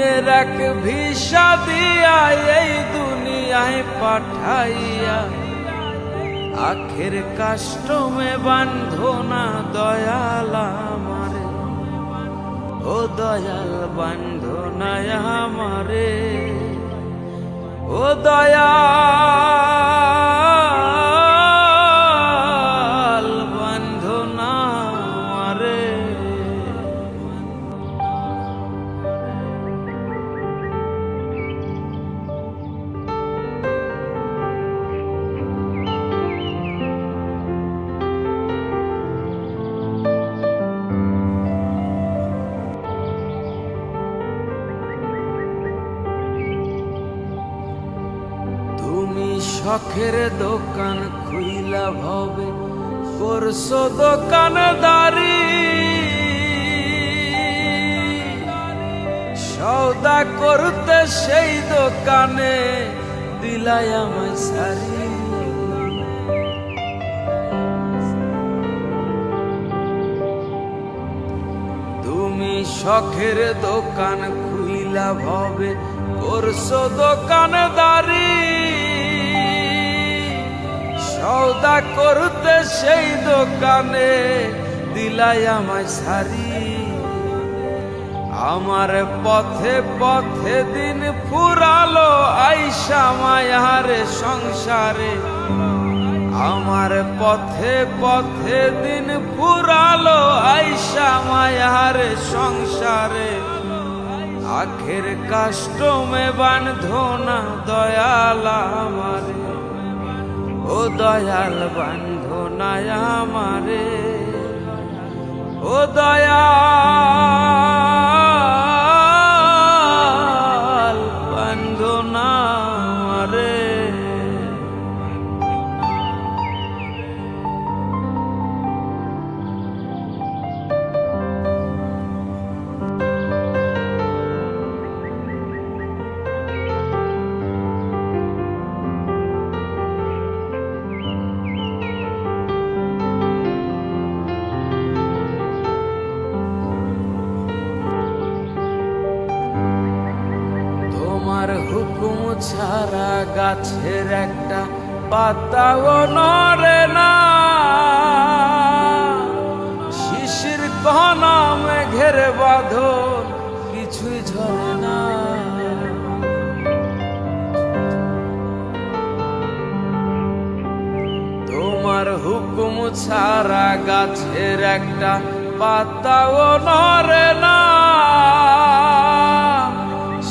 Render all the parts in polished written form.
দিনের এক ভিসা দিয়া এই দুনিয়ায় পাঠাইয়া আখের কাষ্টমে বান্ধো না দয়াল আমারে, ও দয়াল বান্ধো না আমারে, ও দয়াল বান্ধো না আমারে। শখের দোকান খুইলা ভবে করছো দোকানদারি, সওদা করতে সেই দোকানে দিলাই আমায় সারি। তুমি শখের দোকান খুইলা ভবে করছো দোকানদারি, সওদা করতে সেই দোকানে দিলাই আমায় সারি। আমার পথে পথে দিন ফুরালো আইসা মায়ারে সংসারে, আমার পথে পথে দিন ফুরালো আইসা মায়ারে সংসারে। আখের কাষ্টমে বান্ধো না দয়াল আমারে, ও দয়াল বান্ধো না আমারে, ও দয়াল বান্ধো না আমারে। হুকুম ছাড়া গাছের একটা পাতাও নড়ে না, শিশির কণা মেঘের বাঁধন কিছুই ঝরে না। তোমার হুকুম ছাড়া গাছের একটা পাতাও নড়ে না,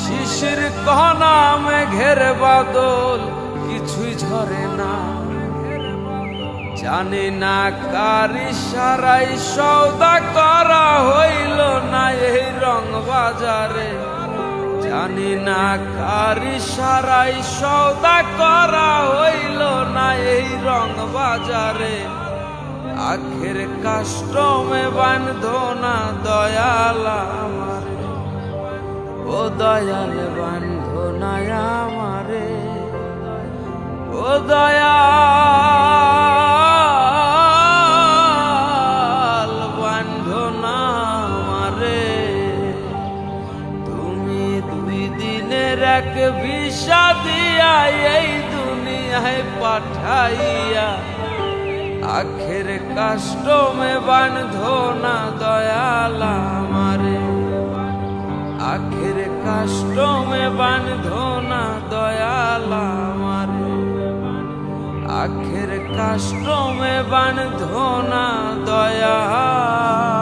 শিশির কণা মেঘের বাদল কিছুই ঝরে না। জানি না কার ইশারায় সওদা করা হইল না এই রং বাজারে, জানি না কার ইশারায় সওদা করা হইল না এই রং বাজারে। আখের কাষ্টমে বান্ধো না দয়াল আমারে, ও দয়াল বান্ধো না আমারে, ও দয়াল বান্ধো না আমারে। তুমি দুই দিনের এক ভিসা দিয়া এই দুনিয়ায় পাঠাইয়া আখের কাষ্টমে বান্ধো না দয়াল আমারে, আখের কাষ্টমে বান্ধো না দয়াল আমারে, আখের কাষ্টমে বান্ধো না দয়াল।